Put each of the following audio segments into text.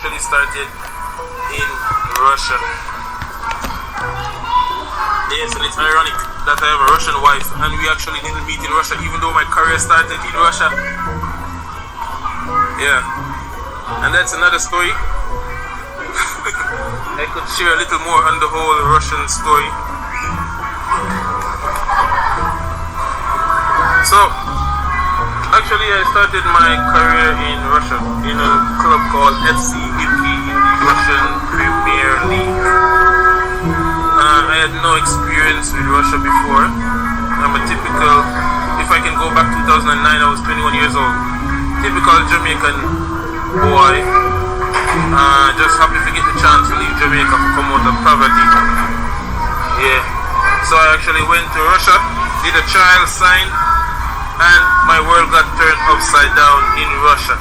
actually started in Russia. Yes, and it's ironic that I have a Russian wife and we actually didn't meet in Russia even though my career started in Russia. Yeah, and that's another story. I could share a little more on the whole Russian story. So, actually I started my career in Russia in a club called FC Imki in the Russian Premier League. I had no experience with Russia before. I'm a typical, if I can go back 2009, I was 21 years old. Typical Jamaican boy, just happy to get the chance to leave Jamaica to come out of poverty. Yeah, so I actually went to Russia, did a trial sign, and my world got turned upside down in Russia.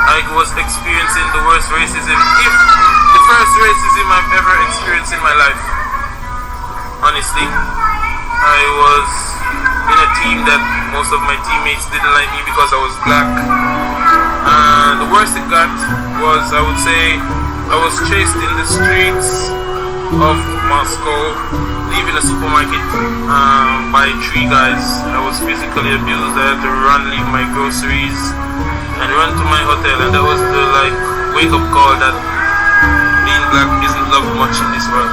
I was experiencing the worst racism, if the first racism I've ever experienced in my life. Honestly, I was in a team that most of my teammates didn't like me because I was black. And the worst it got was, I would say, I was chased in the streets of Moscow, leaving a supermarket by 3 guys. I was physically abused. I had to run, leave my groceries, and run to my hotel. And that was the wake-up call that being black isn't loved much in this world.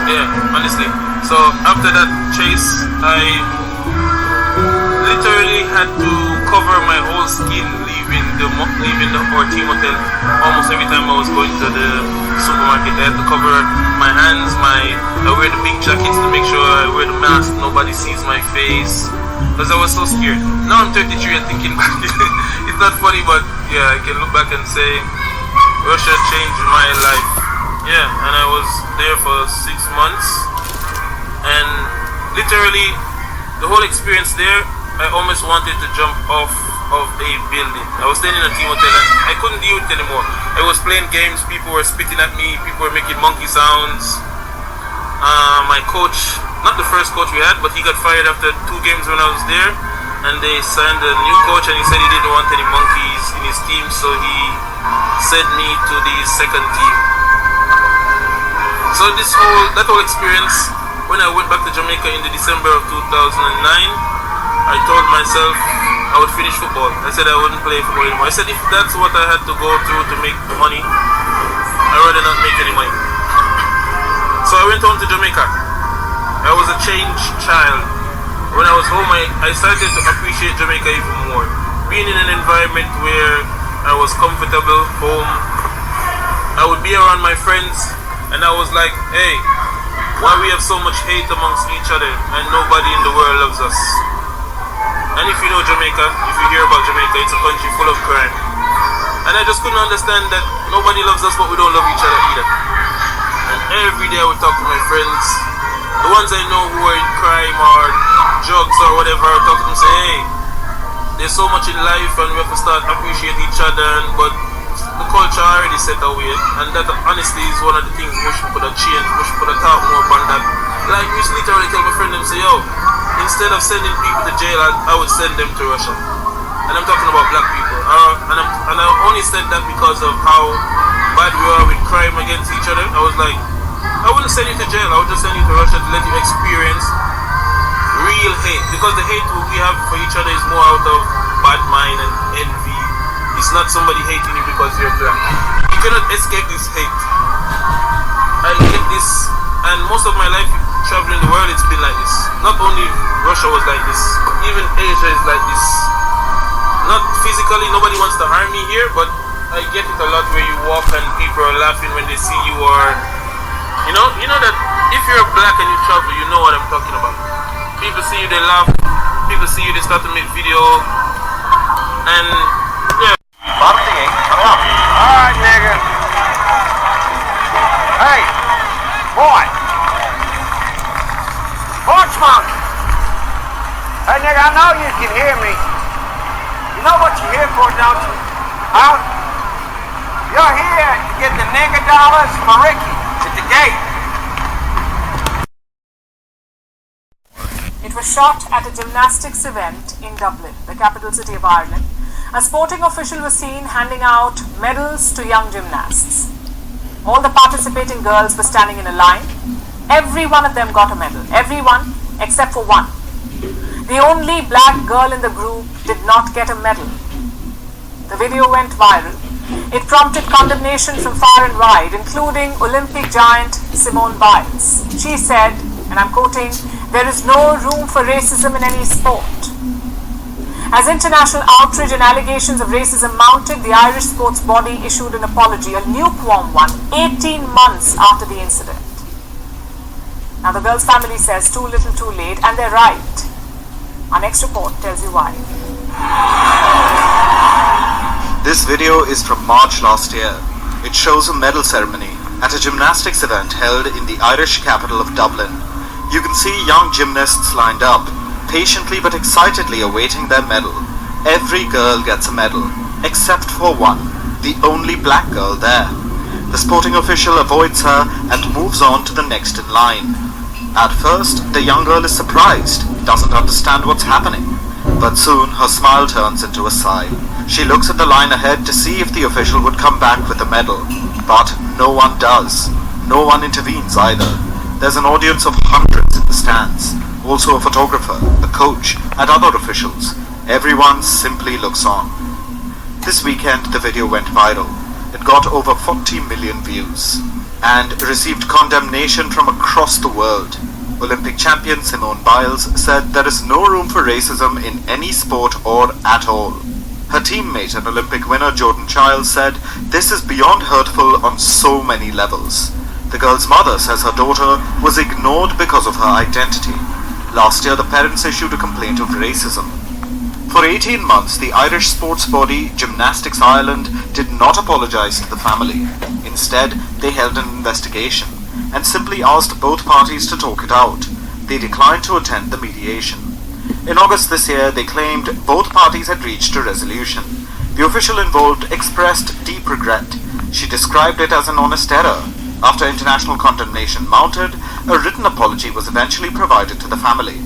Yeah, honestly. So after that chase, I literally had to cover my whole skin leaving our team hotel. Almost every time I was going to the supermarket, I had to cover my hands, I wear the big jackets to make sure I wear the mask, nobody sees my face, because I was so scared. Now I'm 33 and thinking back, it's not funny, but yeah, I can look back and say Russia changed my life. Yeah, and I was there for 6 months, and literally the whole experience there, I almost wanted to jump off of a building. I was staying in a team hotel and I couldn't deal with it anymore. I was playing games, people were spitting at me, people were making monkey sounds. My coach, not the first coach we had, but he got fired after 2 games when I was there, and they signed a new coach and he said he didn't want any monkeys in his team, so he sent me to the second team. So that whole experience, when I went back to Jamaica in the December of 2009, I told myself I would finish football. I said I wouldn't play football anymore. I said if that's what I had to go through to make money, I'd rather not make any money. So I went home to Jamaica. I was a changed child. When I was home, I started to appreciate Jamaica even more. Being in an environment where I was comfortable, home, I would be around my friends, and I was like, hey, why we have so much hate amongst each other and nobody in the world loves us? And if you know Jamaica, if you hear about Jamaica, it's a country full of crime. And I just couldn't understand that nobody loves us but we don't love each other either. And every day I would talk to my friends, the ones I know who are in crime or drugs or whatever, I would talk to them and say, hey, there's so much in life and we have to start appreciate each other, but the culture already set away, and that honestly is one of the things we should put a change, we should put a talk more upon that. Like we used to literally tell my friend them, say, yo, instead of sending people to jail, I would send them to Russia. And I'm talking about black people. And I only said that because of how bad we are with crime against each other. I was like, I wouldn't send you to jail, I would just send you to Russia to let you experience real hate. Because the hate we have for each other is more out of bad mind and envy. It's not somebody hating you because you're black. You cannot escape this hate. I get this, and most of my life traveling the world, it's been like this. Not only Russia was like this, even Asia is like this. Not physically, nobody wants to harm me here, but I get it a lot where you walk and people are laughing when they see you, or you know that if you're black and you travel, you know what I'm talking about. People see you, they laugh. People see you, they start to make video, and yeah. Alright, nigga. Hey, boy. Porch monkey. Hey, nigga, I know you can hear me. You know what you're here for, don't you? Huh? You're here to get the nigga dollars for Ricky at the gate. It was shot at a gymnastics event in Dublin, the capital city of Ireland, a sporting official was seen handing out medals to young gymnasts. All the participating girls were standing in a line. Every one of them got a medal. Everyone except for one. The only black girl in the group did not get a medal. The video went viral. It prompted condemnation from far and wide, including Olympic giant Simone Biles. She said, and I'm quoting, "There is no room for racism in any sport." As international outrage and allegations of racism mounted, the Irish sports body issued an apology, a lukewarm one, 18 months after the incident. Now the girl's family says too little too late, and they're right. Our next report tells you why. This video is from March last year. It shows a medal ceremony at a gymnastics event held in the Irish capital of Dublin. You can see young gymnasts lined up, patiently but excitedly awaiting their medal. Every girl gets a medal, except for one, the only black girl there. The sporting official avoids her and moves on to the next in line. At first, the young girl is surprised, doesn't understand what's happening. But soon, her smile turns into a sigh. She looks at the line ahead to see if the official would come back with a medal. But no one does. No one intervenes either. There's an audience of hundreds in the stands. Also a photographer, a coach, and other officials. Everyone simply looks on. This weekend, the video went viral. It got over 40 million views and received condemnation from across the world. Olympic champion Simone Biles said there is no room for racism in any sport or at all. Her teammate and Olympic winner Jordan Chiles said this is beyond hurtful on so many levels. The girl's mother says her daughter was ignored because of her identity. Last year, the parents issued a complaint of racism. For 18 months, the Irish sports body Gymnastics Ireland did not apologise to the family. Instead, they held an investigation and simply asked both parties to talk it out. They declined to attend the mediation. In August this year, they claimed both parties had reached a resolution. The official involved expressed deep regret. She described it as an honest error. After international condemnation mounted, a written apology was eventually provided to the family.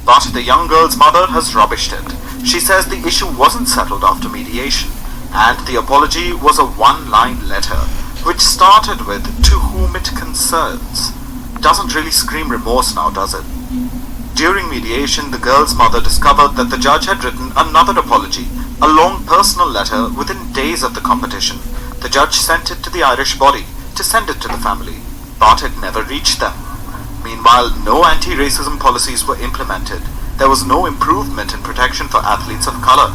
But the young girl's mother has rubbished it. She says the issue wasn't settled after mediation, and the apology was a one-line letter, which started with, "To whom it concerns." Doesn't really scream remorse now, does it? During mediation, the girl's mother discovered that the judge had written another apology, a long personal letter within days of the competition. The judge sent it to the Irish body to send it to the family, but it never reached them. Meanwhile, no anti-racism policies were implemented. There was no improvement in protection for athletes of colour.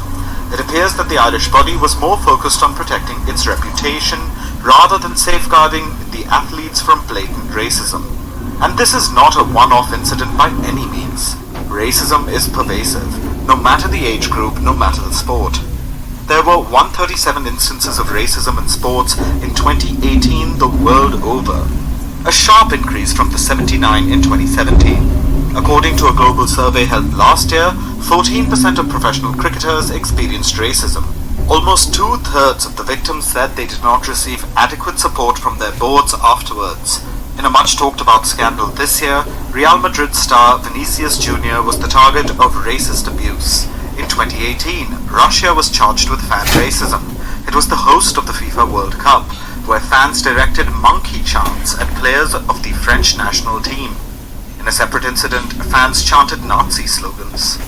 It appears that the Irish body was more focused on protecting its reputation rather than safeguarding the athletes from blatant racism. And this is not a one-off incident by any means. Racism is pervasive, no matter the age group, no matter the sport. There were 137 instances of racism in sports in 2018 the world over, a sharp increase from the 79 in 2017. According to a global survey held last year, 14% of professional cricketers experienced racism. Almost 2/3 of the victims said they did not receive adequate support from their boards afterwards. In a much talked about scandal this year, Real Madrid star Vinicius Jr. was the target of racist abuse. In 2018, Russia was charged with fan racism. It was the host of the FIFA World Cup, where fans directed monkey chants at players of the French national team. In a separate incident, fans chanted Nazi slogans.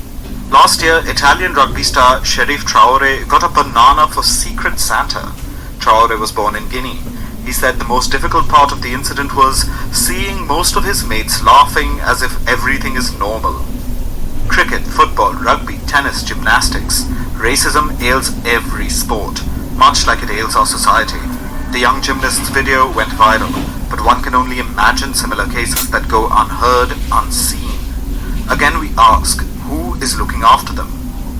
Last year, Italian rugby star Sheriff Traore got a banana for Secret Santa. Traore was born in Guinea. He said the most difficult part of the incident was seeing most of his mates laughing as if everything is normal. Cricket, football, rugby, tennis, gymnastics. Racism ails every sport, much like it ails our society. The young gymnast's video went viral, but one can only imagine similar cases that go unheard, unseen. Again we ask, who is looking after them?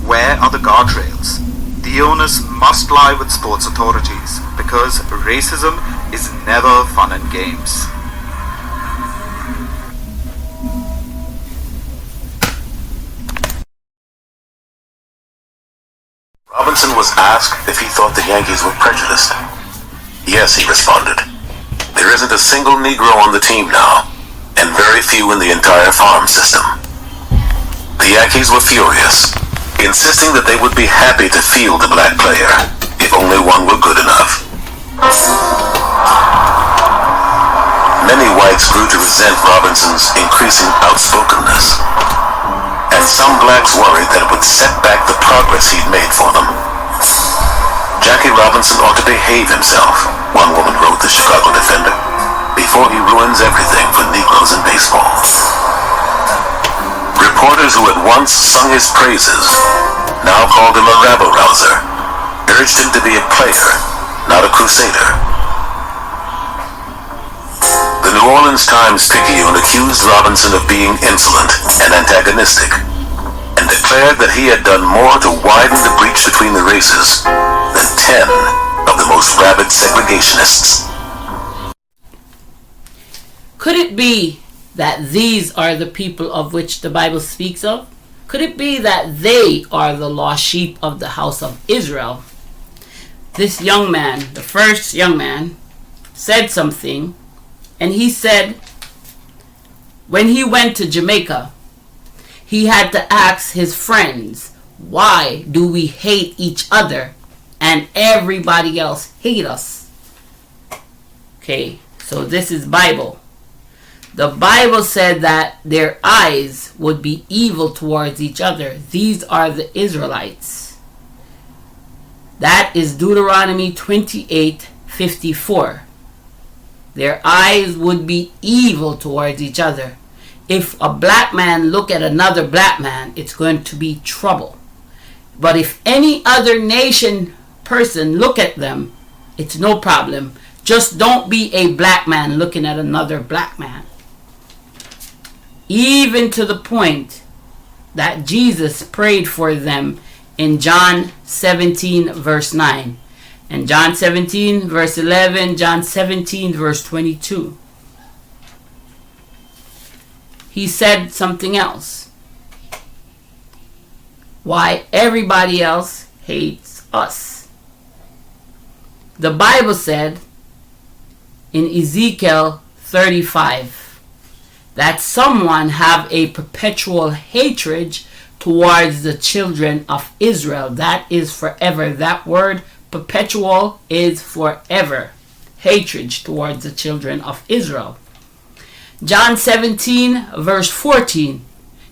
Where are the guardrails? The onus must lie with sports authorities, because racism is never fun and games. Robinson was asked if he thought the Yankees were prejudiced. Yes, he responded. There isn't a single Negro on the team now, and very few in the entire farm system. The Yankees were furious, insisting insisting that they would be happy to field the black player, if only one were good enough. Many whites grew to resent Robinson's increasing outspokenness, and some blacks worried that it would set back the progress he'd made for them. Jackie Robinson ought to behave himself, one woman wrote the Chicago Defender, before he ruins everything for Negroes in baseball. Reporters who had once sung his praises now called him a rabble-rouser, urged him to be a player, not a crusader. The New Orleans Times-Picayune accused Robinson of being insolent and antagonistic, and declared that he had done more to widen the breach between the races than 10 of the most rabid segregationists. Could it be that these are the people of which the Bible speaks of? Could it be that they are the lost sheep of the house of Israel? This young man, the first young man, said something, and he said when he went to Jamaica, he had to ask his friends, why do we hate each other and everybody else hate us? Okay, so this is Bible. The Bible said that their eyes would be evil towards each other. These are the Israelites. That is Deuteronomy 28:54. Their eyes would be evil towards each other. If a black man look at another black man, it's going to be trouble. But if any other nation person look at them, it's no problem. Just don't be a black man looking at another black man. Even to the point that Jesus prayed for them in John 17 verse 9. And John 17 verse 11, John 17 verse 22. He said something else. Why everybody else hates us. The Bible said in Ezekiel 35 that someone have a perpetual hatred towards the children of Israel. That is forever. That word perpetual is forever. Hatred towards the children of Israel. John 17 verse 14.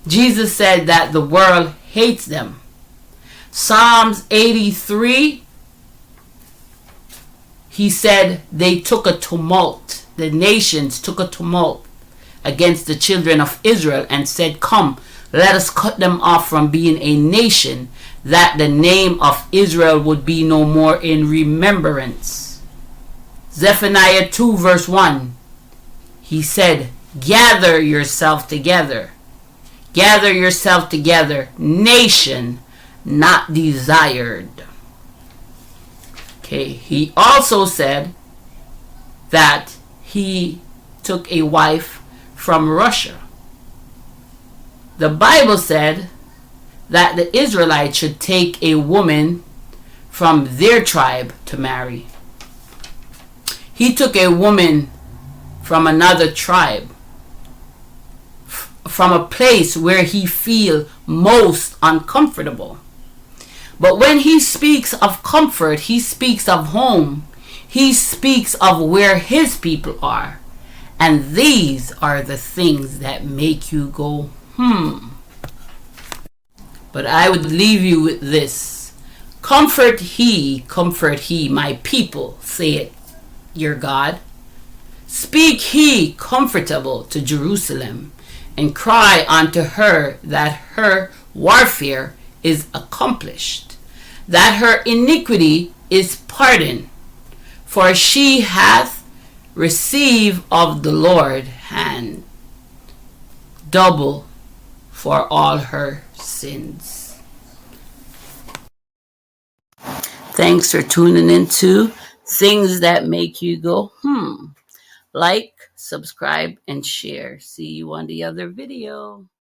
Jesus said that the world hates them. Psalms 83. He said they took a tumult. The nations took a tumult against the children of Israel and said, come, let us cut them off from being a nation, that the name of Israel would be no more in remembrance. Zephaniah 2 verse 1. He said, gather yourself together. Gather yourself together, nation not desired. Okay, he also said that he took a wife from Russia. The Bible said that the Israelites should take a woman from their tribe to marry. He took a woman from another tribe, from a place where he feel most uncomfortable. But when he speaks of comfort, he speaks of home. He speaks of where his people are. And these are the things that make you go, But I would leave you with this. Comfort he, my people, saith your God. Speak he comfortable to Jerusalem, and cry unto her that her warfare is accomplished, that her iniquity is pardoned, for she hath received of the Lord hand double for all her sins. Thanks for tuning into Things That Make You Go, Like, subscribe, and share. See you on the other video.